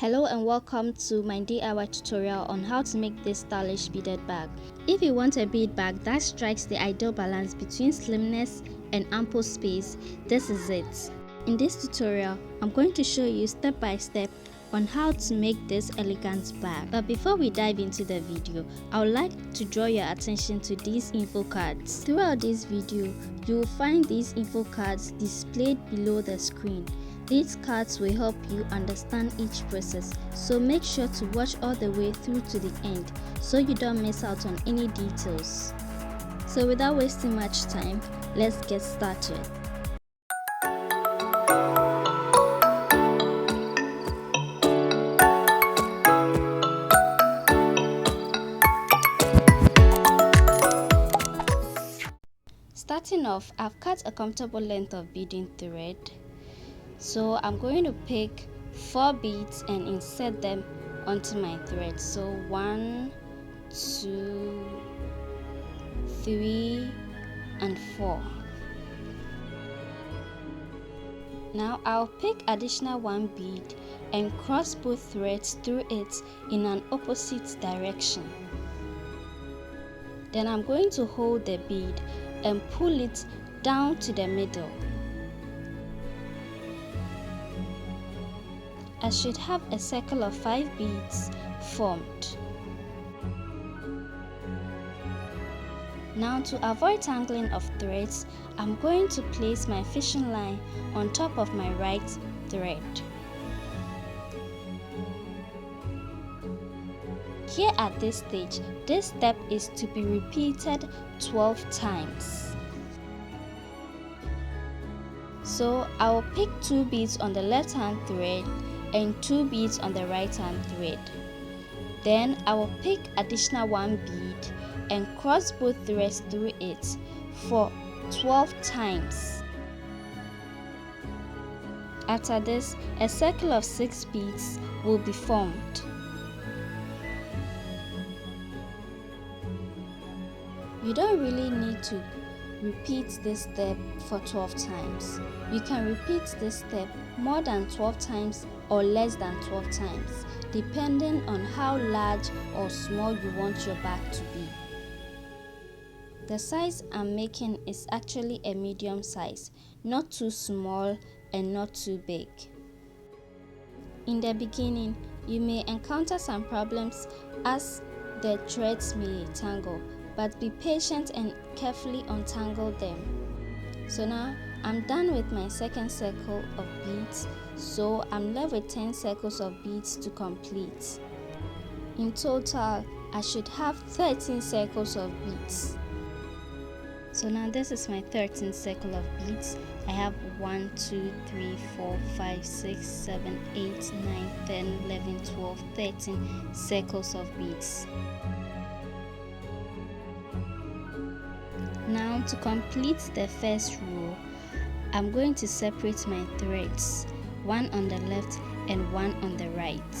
Hello and welcome to my DIY tutorial on how to make this stylish beaded bag. If you want a bead bag that strikes the ideal balance between slimness and ample space, this is it. In this tutorial, I'm going to show you step by step on how to make this elegant bag. But before we dive into the video, I would like to draw your attention to these info cards. Throughout this video, you will find these info cards displayed below the screen. These cards will help you understand each process, so make sure to watch all the way through to the end so you don't miss out on any details. So without wasting much time, let's get started. Starting off, I've cut a comfortable length of beading thread. So I'm going to pick 4 beads and insert them onto my thread. So 1, 2, 3 and 4. Now I'll pick additional 1 bead and cross both threads through it in an opposite direction. Then I'm going to hold the bead and pull it down to the middle. I should have a circle of 5 beads formed. Now, to avoid tangling of threads, I'm going to place my fishing line on top of my right thread. Here at this stage, this step is to be repeated 12 times. So I will pick 2 beads on the left hand thread and 2 beads on the right hand thread. Then I will pick additional 1 bead and cross both threads through it for 12 times. After this, a circle of 6 beads will be formed. You don't really need to repeat this step for 12 times. You can repeat this step more than 12 times or less than 12 times, depending on how large or small you want your bag to be. The size I'm making is actually a medium size, not too small and not too big. In the beginning, you may encounter some problems as the threads may tangle, but be patient and carefully untangle them. So now I'm done with my second circle of beads, so I'm left with 10 circles of beads to complete. In total, I should have 13 circles of beads. So now this is my 13th circle of beads. I have 1, 2, 3, 4, 5, 6, 7, 8, 9, 10, 11, 12, 13 circles of beads. Now to complete the first row, I'm going to separate my threads, one on the left and one on the right.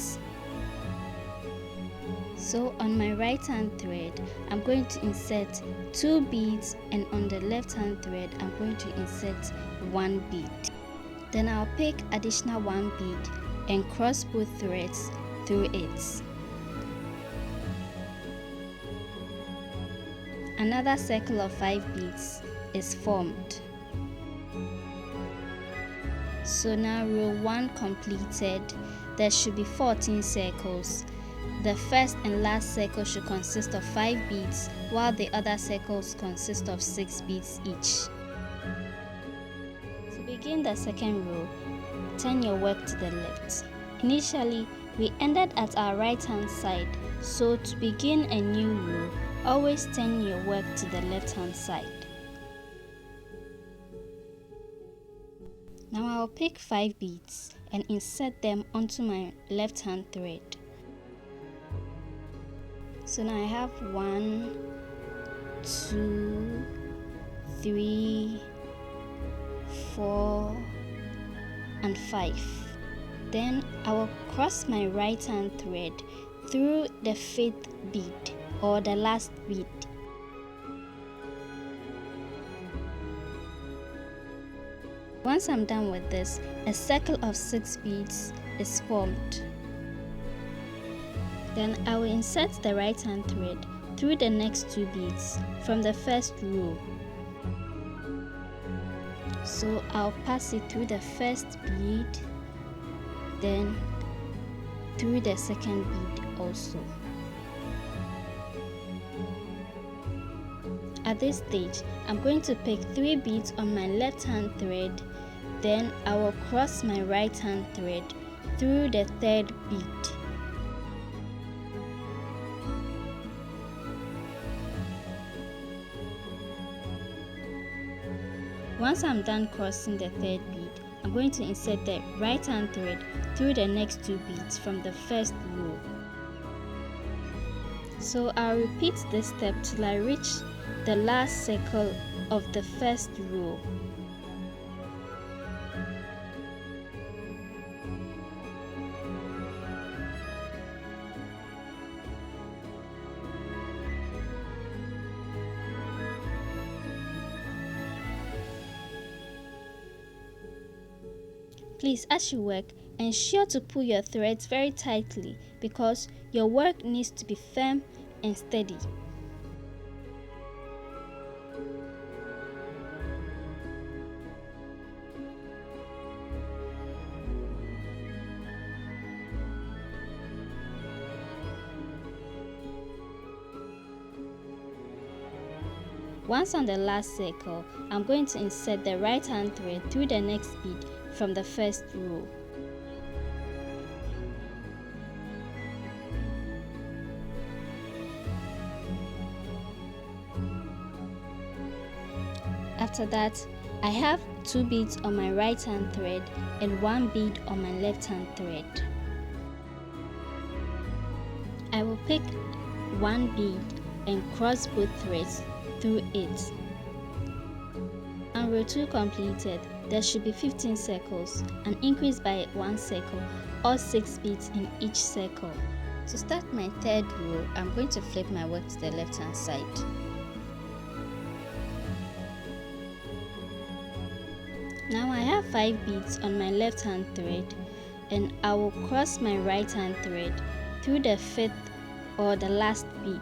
So on my right hand thread, I'm going to insert 2 beads, and on the left hand thread, I'm going to insert 1 bead. Then I'll pick additional 1 bead and cross both threads through it. Another circle of 5 beads is formed. So now row 1 completed. There should be 14 circles. The first and last circle should consist of 5 beads, while the other circles consist of 6 beads each. To begin the second row, turn your work to the left. Initially, we ended at our right hand side, so to begin a new row, always turn your work to the left hand side. Now I'll pick 5 beads and insert them onto my left hand thread. So now I have 1, 2, 3, 4 and 5. Then I will cross my right hand thread through the 5th bead or the last bead. Once I'm done with this, a circle of 6 beads is formed. Then I will insert the right hand thread through the next 2 beads from the first row. So I'll pass it through the first bead, then through the second bead also. At this stage, I'm going to pick 3 beads on my left hand thread, then I will cross my right hand thread through the third bead. Once I'm done crossing the third bead, I'm going to insert the right hand thread through the next 2 beads from the first row. So I'll repeat this step till I reach the last circle of the first row. Please, as you work, ensure to pull your threads very tightly because your work needs to be firm and steady. Once on the last circle, I'm going to insert the right hand thread through the next bead from the first row. After that, I have 2 beads on my right hand thread and 1 bead on my left hand thread. I will pick 1 bead and cross both threads through it. And row 2 completed. There should be 15 circles, an increase by 1 circle, or 6 beads in each circle. To start my third row, I'm going to flip my work to the left hand side. Now I have 5 beads on my left hand thread, and I will cross my right hand thread through the 5th or the last bead.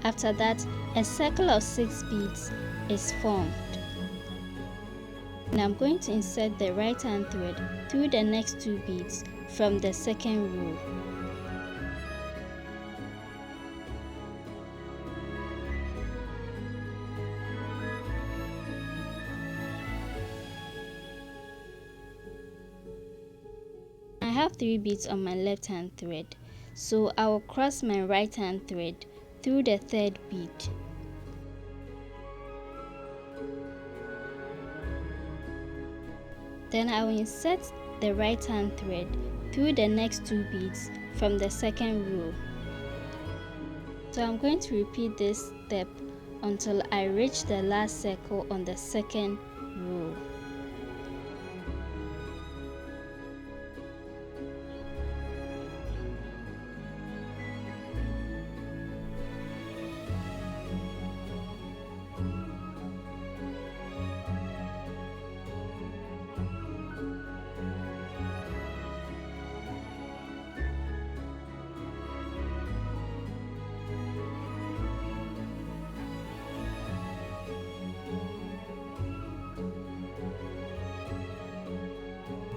After that, a circle of 6 beads is formed. Now I'm going to insert the right hand thread through the next 2 beads from the second row. I have 3 beads on my left hand thread, so I will cross my right hand thread through the 3rd bead. Then I will insert the right hand thread through the next 2 beads from the second row. So I'm going to repeat this step until I reach the last circle on the second row.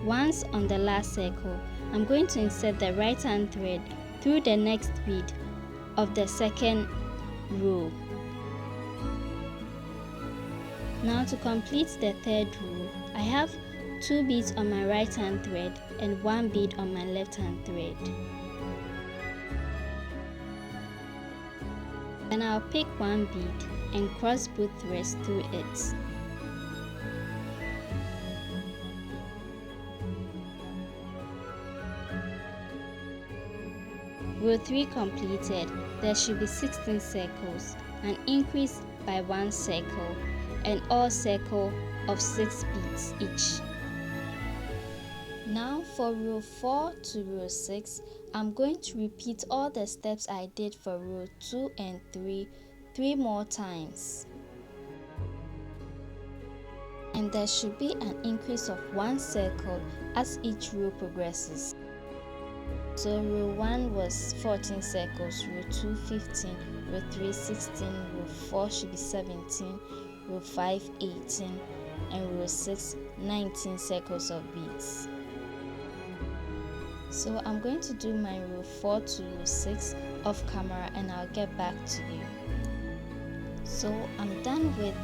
Once on the last circle, I'm going to insert the right hand thread through the next bead of the second row. Now to complete the 3rd row, I have 2 beads on my right hand thread and 1 bead on my left hand thread. Then I'll pick 1 bead and cross both threads through it. Row 3 completed. There should be 16 circles, an increase by 1 circle, and all circle of 6 beads each. Now for row 4 to row 6, I'm going to repeat all the steps I did for row 2 and 3 more times. And there should be an increase of 1 circle as each row progresses. So row 1 was 14 circles, row 2 15, row 3 16, row 4 should be 17, row 5 18, and row 6 19 circles of beads. So I'm going to do my row 4 to row 6 off camera and I'll get back to you. So I'm done with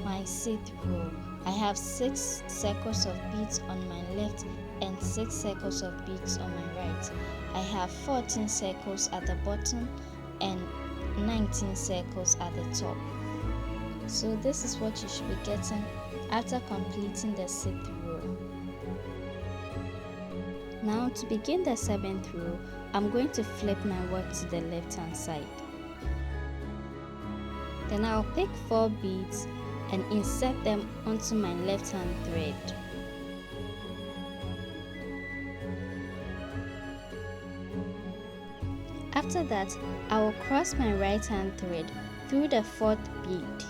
my 6th row. I have 6 circles of beads on my left and 6 circles of beads on my right. I have 14 circles at the bottom and 19 circles at the top. So this is what you should be getting after completing the 6th row. Now to begin the 7th row, I'm going to flip my work to the left hand side. Then I'll pick 4 beads and insert them onto my left hand thread. After that, I will cross my right hand thread through the 4th bead.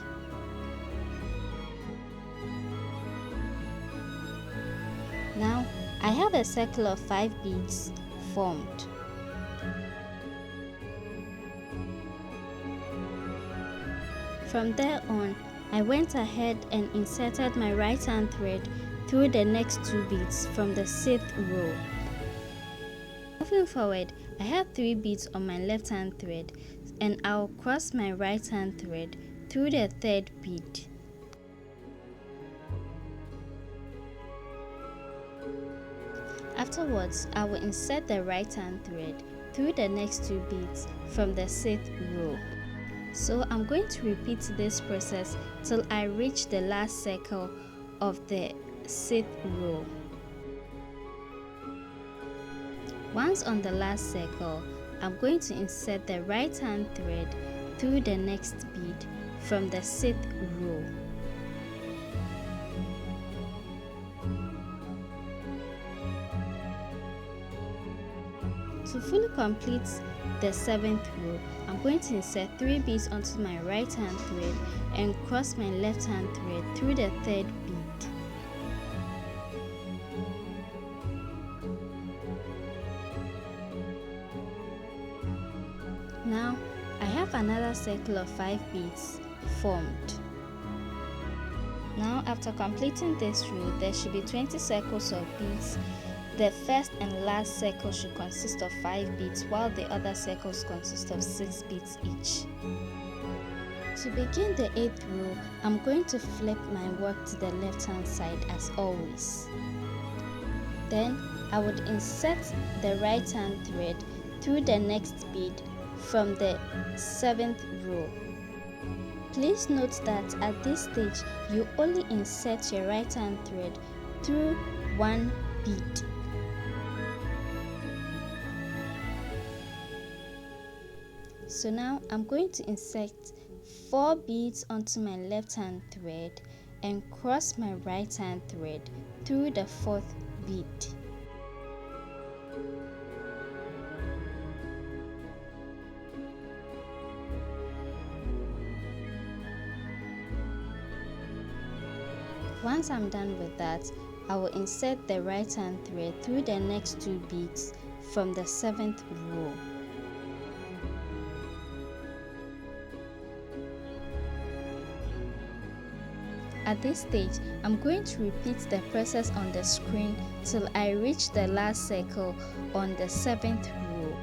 Now, I have a circle of 5 beads formed. From there on, I went ahead and inserted my right hand thread through the next 2 beads from the 6th row. Moving forward, I have 3 beads on my left hand thread and I'll cross my right hand thread through the 3rd bead. Afterwards, I will insert the right hand thread through the next 2 beads from the 6th row. So I'm going to repeat this process till I reach the last circle of the 6th row. Once on the last circle, I'm going to insert the right hand thread through the next bead from the 6th row. To fully complete the 7th row, I'm going to insert 3 beads onto my right hand thread and cross my left hand thread through the 3rd bead. Now, I have another circle of 5 beads formed. Now, after completing this row, there should be 20 circles of beads. The first and last circle should consist of 5 beads, while the other circles consist of 6 beads each. To begin the 8th row, I'm going to flip my work to the left hand side as always. Then, I would insert the right hand thread through the next bead from the 7th row. Please note that at this stage, you only insert your right hand thread through 1 bead. So now I'm going to insert 4 beads onto my left hand thread and cross my right hand thread through the 4th bead. Once I'm done with that, I will insert the right hand thread through the next 2 beads from the 7th row. At this stage, I'm going to repeat the process on the screen till I reach the last circle on the 7th row.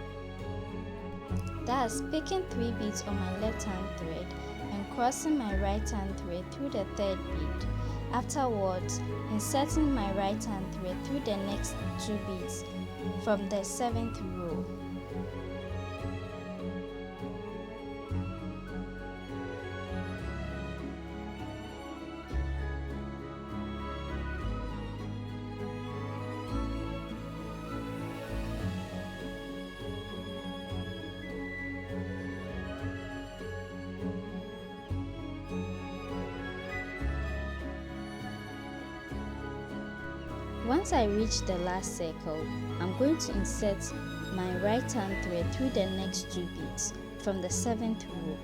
Thus, picking 3 beads on my left hand thread and crossing my right hand thread through the 3rd bead. Afterwards, inserting my right hand thread through the next 2 beads from the 7th row. Once I reach the last circle, I'm going to insert my right hand thread through the next 2 beads from the 7th row.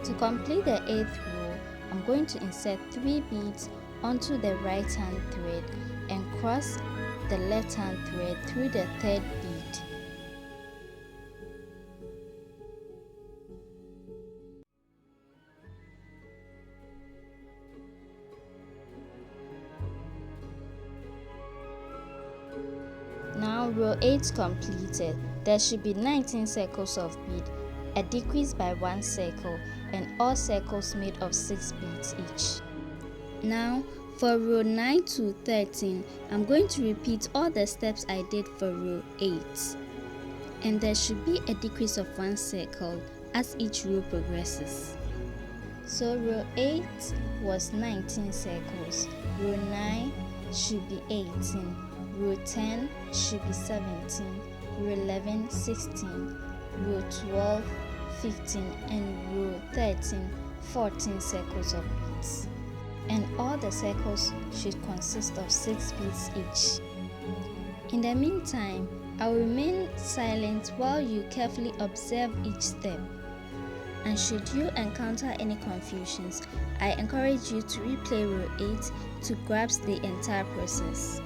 To complete the 8th row, I'm going to insert 3 beads onto the right hand thread and cross the left hand thread through the third bead. Now row 8 completed. There should be 19 circles of bead, a decrease by 1 circle, and all circles made of 6 beads each. Now for row 9 to 13, I'm going to repeat all the steps I did for row 8. And there should be a decrease of 1 circle as each row progresses. So row 8 was 19 circles, row 9 should be 18, row 10 should be 17, row 11 16, row 12 15, and row 13 14 circles of beads. And all the circles should consist of 6 beads each. In the meantime, I will remain silent while you carefully observe each step. And should you encounter any confusions, I encourage you to replay row 8 to grasp the entire process.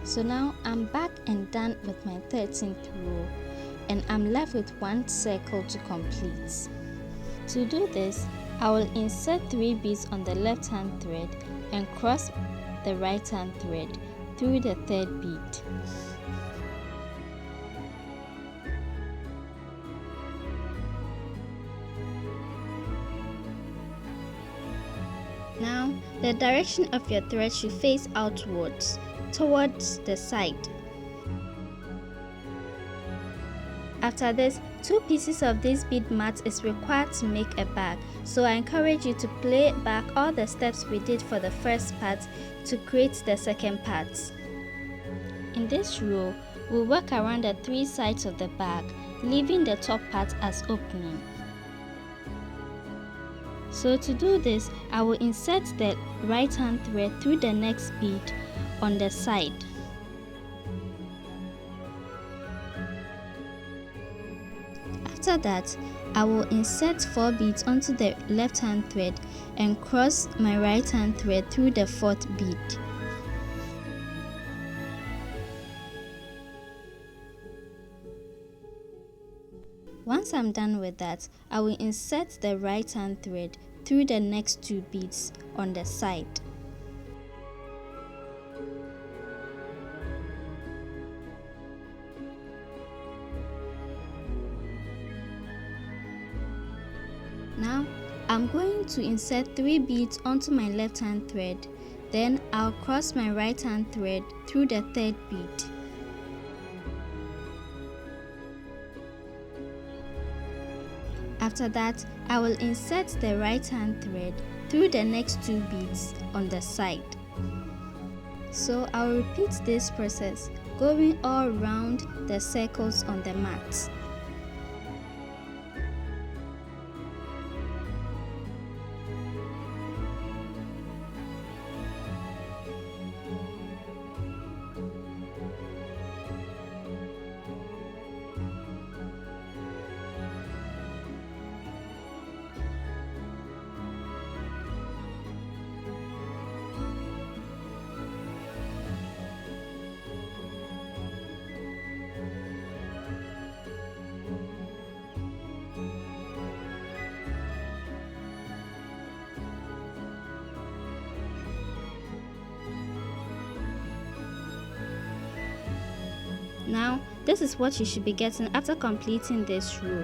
So now I'm back and done with my 13th row, and I'm left with 1 circle to complete. To do this, I will insert 3 beads on the left hand thread and cross the right hand thread through the third bead. Now, the direction of your thread should face outwards, towards the side. After this, 2 pieces of this bead mat is required to make a bag, so I encourage you to play back all the steps we did for the first part to create the second part. In this row, we'll work around the 3 sides of the bag, leaving the top part as opening. So to do this, I will insert the right hand thread through the next bead on the side. After that, I will insert 4 beads onto the left hand thread and cross my right hand thread through the 4th bead. Once I'm done with that, I will insert the right hand thread through the next 2 beads on the side. Now, I'm going to insert 3 beads onto my left hand thread, then I'll cross my right hand thread through the 3rd bead. After that, I will insert the right hand thread through the next 2 beads on the side. So I'll repeat this process, going all around the circles on the mat. Now, this is what you should be getting after completing this row,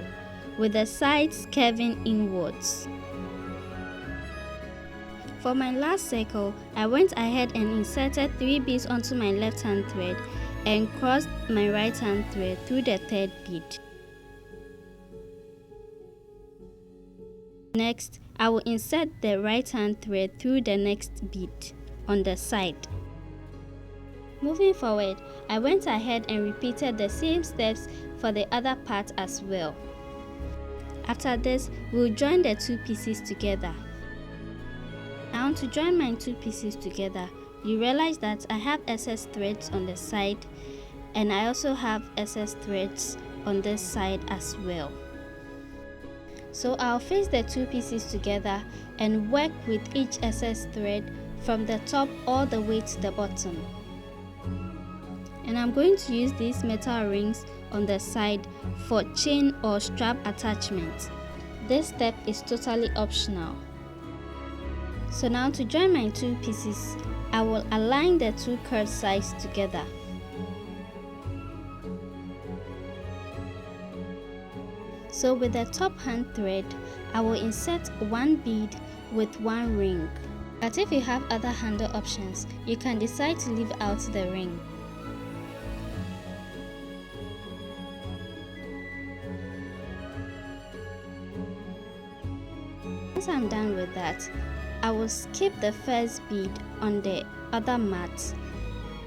with the sides curving inwards. For my last circle, I went ahead and inserted 3 beads onto my left hand thread and crossed my right hand thread through the 3rd bead. Next, I will insert the right hand thread through the next bead on the side. Moving forward, I went ahead and repeated the same steps for the other part as well. After this, we'll join the 2 pieces together. Now, to join my 2 pieces together, you realize that I have excess threads on the side, and I also have excess threads on this side as well. So I'll face the 2 pieces together and work with each excess thread from the top all the way to the bottom. And I'm going to use these metal rings on the side for chain or strap attachment. This step is totally optional. So now, to join my 2 pieces, I will align the 2 curved sides together. So with the top hand thread, I will insert 1 bead with 1 ring. But if you have other handle options, you can decide to leave out the ring. Once I'm done with that, I will skip the first bead on the other mat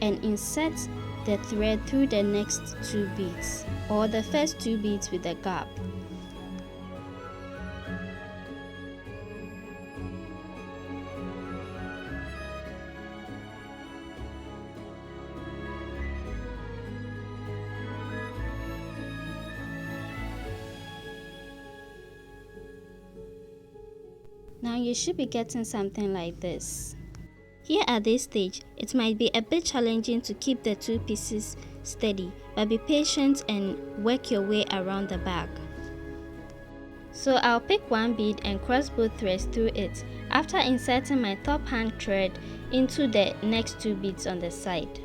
and insert the thread through the next 2 beads, or the first 2 beads with a gap. Now you should be getting something like this. Here at this stage, it might be a bit challenging to keep the 2 pieces steady, but be patient and work your way around the bag. So I'll pick 1 bead and cross both threads through it after inserting my top hand thread into the next 2 beads on the side.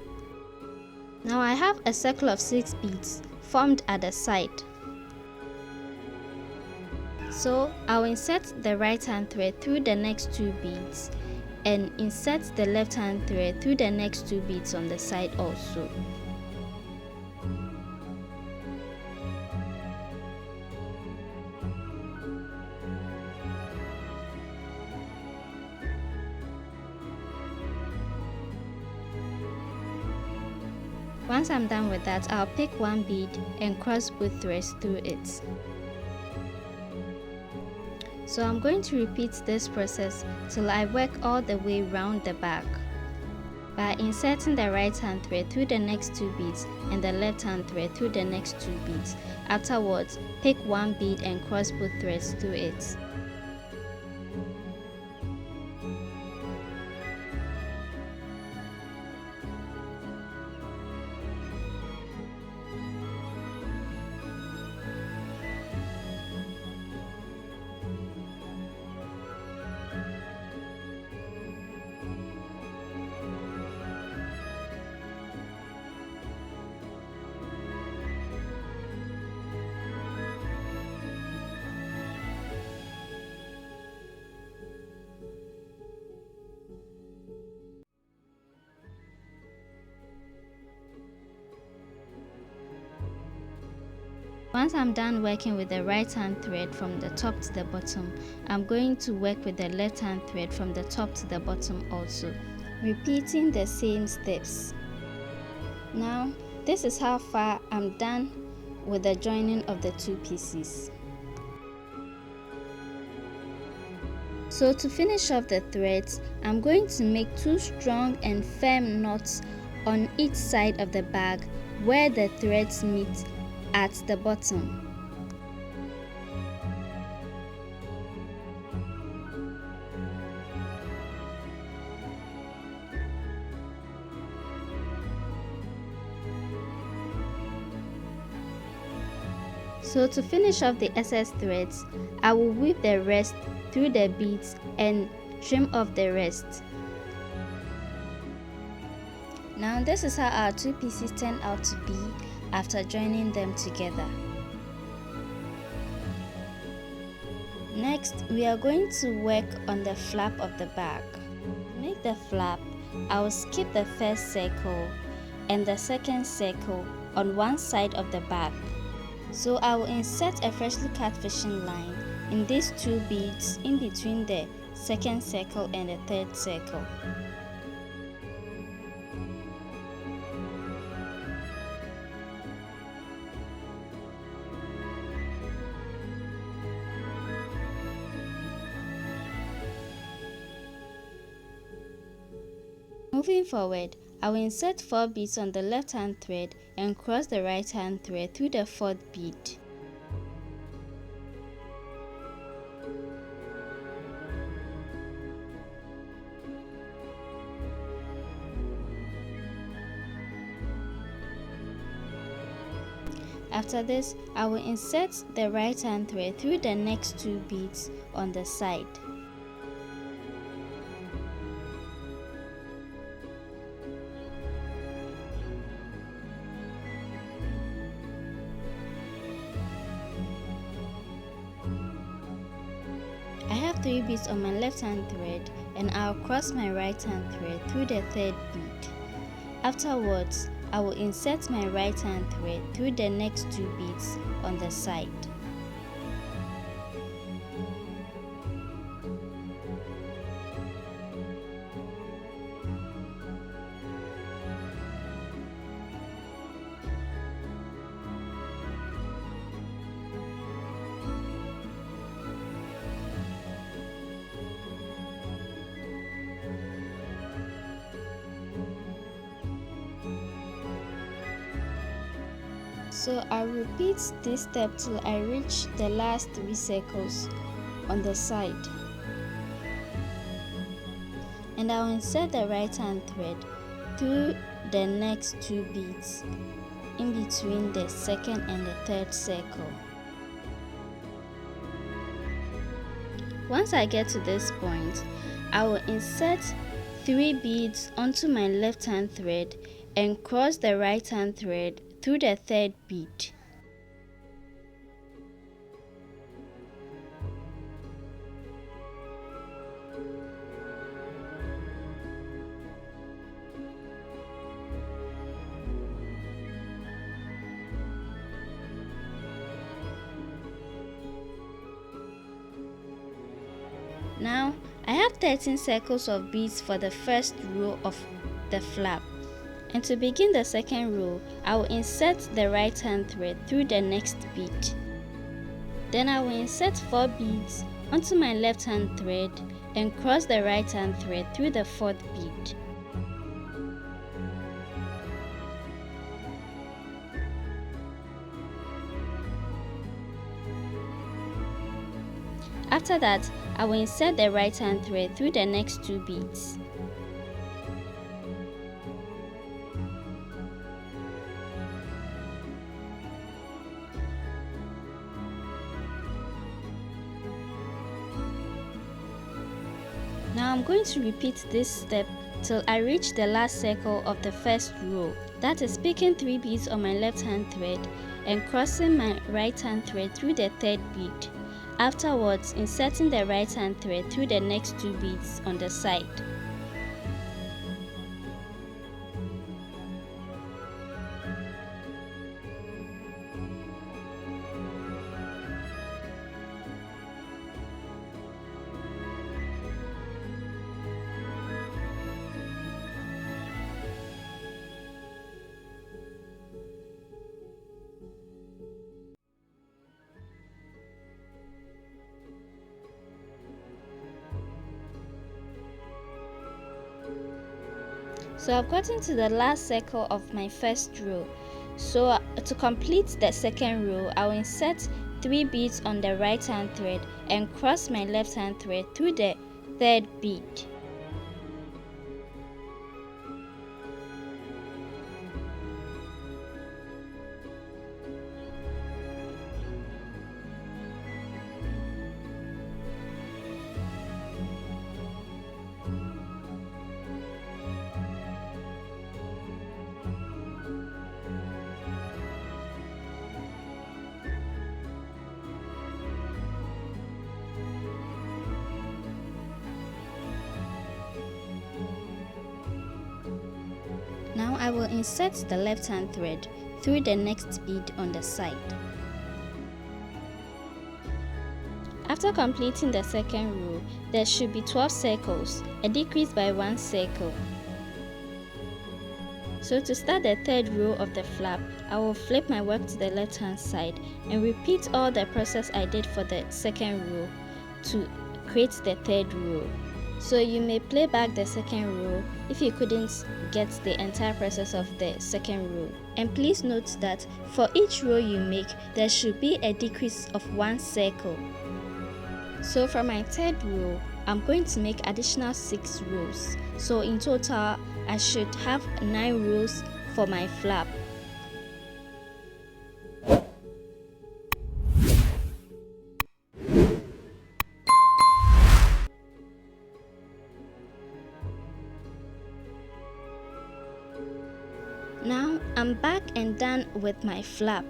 Now I have a circle of 6 beads formed at the side. So I'll insert the right hand thread through the next 2 beads and insert the left hand thread through the next 2 beads on the side also. Once I'm done with that, I'll pick 1 bead and cross both threads through it. So I'm going to repeat this process till I work all the way round the bag by inserting the right hand thread through the next 2 beads and the left hand thread through the next 2 beads. Afterwards, pick 1 bead and cross both threads through it. Once I'm done working with the right hand thread from the top to the bottom, I'm going to work with the left hand thread from the top to the bottom also, repeating the same steps. Now, this is how far I'm done with the joining of the 2 pieces. So to finish off the threads, I'm going to make 2 strong and firm knots on each side of the bag where the threads meet at the bottom. So to finish off the excess threads, I will weave the rest through the beads and trim off the rest. Now this is how our 2 pieces turn out to be. after joining them together. Next, we are going to work on the flap of the bag. To make the flap, I will skip the first circle and the second circle on one side of the bag. So I will insert a freshly cut fishing line in these two beads in between the second circle and the third circle. Moving forward, I will insert 4 beads on the left hand thread and cross the right hand thread through the 4th bead. After this, I will insert the right hand thread through the next 2 beads on the side. I have 3 beads on my left hand thread and I'll cross my right hand thread through the 3rd bead. Afterwards, I will insert my right hand thread through the next 2 beads on the side. So I'll repeat this step till I reach the last 3 circles on the side. And I'll insert the right hand thread through the next 2 beads in between the 2nd and the 3rd circle. Once I get to this point, I will insert 3 beads onto my left hand thread and cross the right hand thread through the 3rd bead. Now, I have 13 circles of beads for the first row of the flap. And to begin the 2nd row, I will insert the right hand thread through the next bead. Then I will insert 4 beads onto my left hand thread and cross the right hand thread through the 4th bead. After that, I will insert the right hand thread through the next 2 beads. Now I'm going to repeat this step till I reach the last circle of the first row. That is picking 3 beads on my left hand thread and crossing my right hand thread through the 3rd bead. Afterwards, inserting the right hand thread through the next 2 beads on the side. So I've gotten to the last circle of my first row. So to complete the 2nd row, I will insert 3 beads on the right hand thread and cross my left hand thread through the 3rd bead. I will insert the left hand thread through the next bead on the side. After completing the second row, there should be 12 circles, a decrease by 1 circle. So to start the third row of the flap, I will flip my work to the left hand side and repeat all the process I did for the second row to create the third row. So you may play back the second row if you couldn't get the entire process of the second row. And please note that for each row you make, there should be a decrease of 1 circle. So for my third row, I'm going to make additional 6 rows. So in total, I should have 9 rows for my flap. Now I'm back and done with my flap.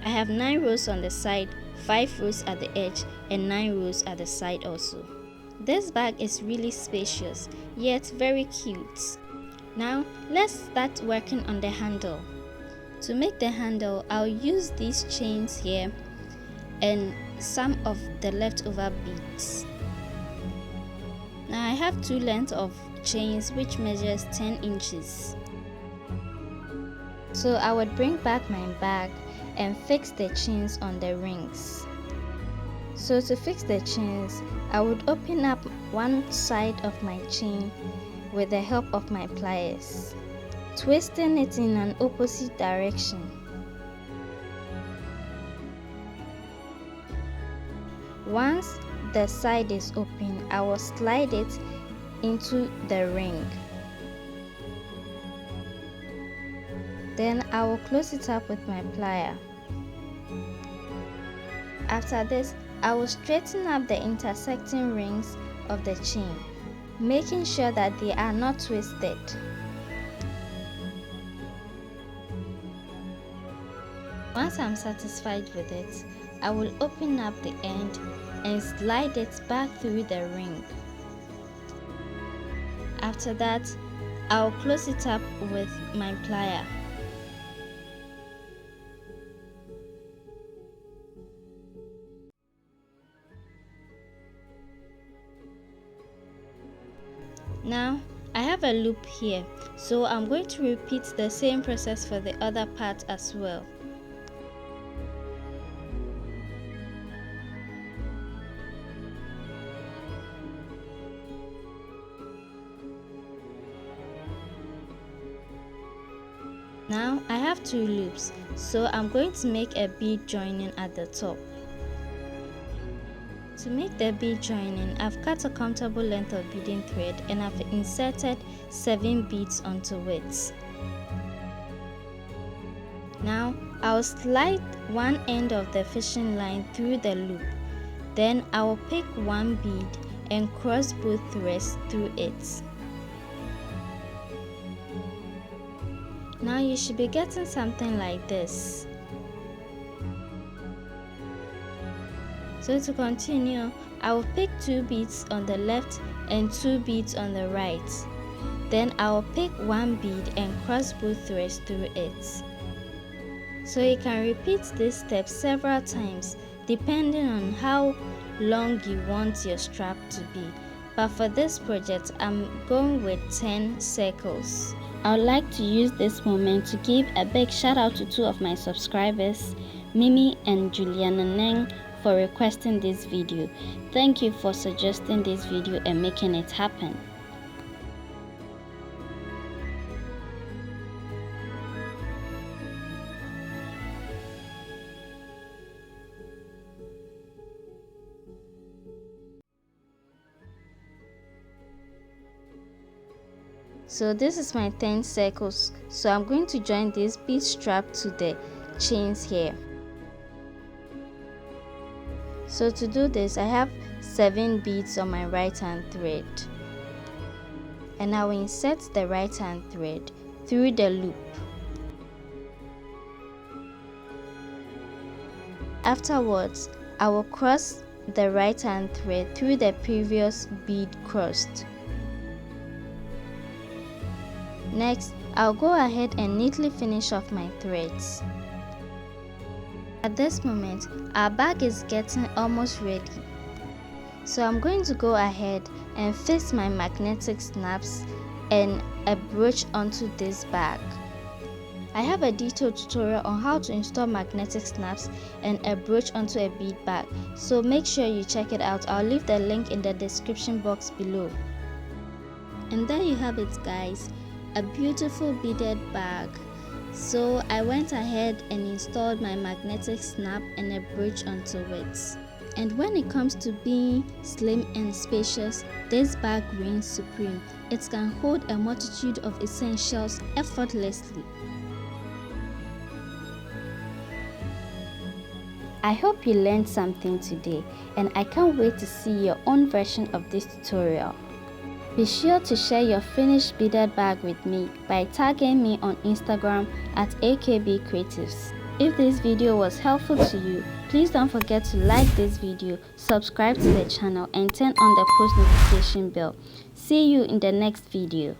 I have 9 rows on the side, 5 rows at the edge, and 9 rows at the side also. This bag is really spacious, yet very cute. Now let's start working on the handle. To make the handle, I'll use these chains here and some of the leftover beads. Now I have 2 lengths of chains which measures 10 inches. So I would bring back my bag and fix the chains on the rings. So to fix the chains, I would open up one side of my chain with the help of my pliers, twisting it in an opposite direction. Once the side is open, I will slide it into the ring. Then I will close it up with my plier. After this, I will straighten up the intersecting rings of the chain, making sure that they are not twisted. Once I'm satisfied with it, I will open up the end and slide it back through the ring. After that, I'll close it up with my plier. Now I have a loop here, so I'm going to repeat the same process for the other part as well. Now I have 2 loops, so I'm going to make a bead joining at the top. To make the bead joining, I've cut a comfortable length of beading thread and I've inserted 7 beads onto it. Now I'll slide one end of the fishing line through the loop. Then I will pick one bead and cross both threads through it. Now you should be getting something like this. So to continue, I will pick 2 beads on the left and 2 beads on the right. Then I will pick 1 bead and cross both threads through it. So you can repeat this step several times depending on how long you want your strap to be. But for this project, I'm going with 10 circles. I would like to use this moment to give a big shout out to 2 of my subscribers, Mimi and Julian Neng, for requesting this video. Thank you for suggesting this video and making it happen. So this is my 10 circles, so I'm going to join this bead strap to the chains here. So to do this, I have 7 beads on my right hand thread, and I will insert the right hand thread through the loop. Afterwards, I will cross the right hand thread through the previous bead crossed. Next, I'll go ahead and neatly finish off my threads. At this moment, our bag is getting almost ready. So I'm going to go ahead and fix my magnetic snaps and a brooch onto this bag. I have a detailed tutorial on how to install magnetic snaps and a brooch onto a bead bag, so make sure you check it out. I'll leave the link in the description box below. And there you have it, guys, a beautiful beaded bag. So I went ahead and installed my magnetic snap and a brooch onto it. And when it comes to being slim and spacious, this bag reigns supreme. It can hold a multitude of essentials effortlessly. I hope you learned something today, and I can't wait to see your own version of this tutorial. Be sure to share your finished beaded bag with me by tagging me on Instagram at AKB Creatives. If this video was helpful to you, please don't forget to like this video, subscribe to the channel, and turn on the post notification bell. See you in the next video.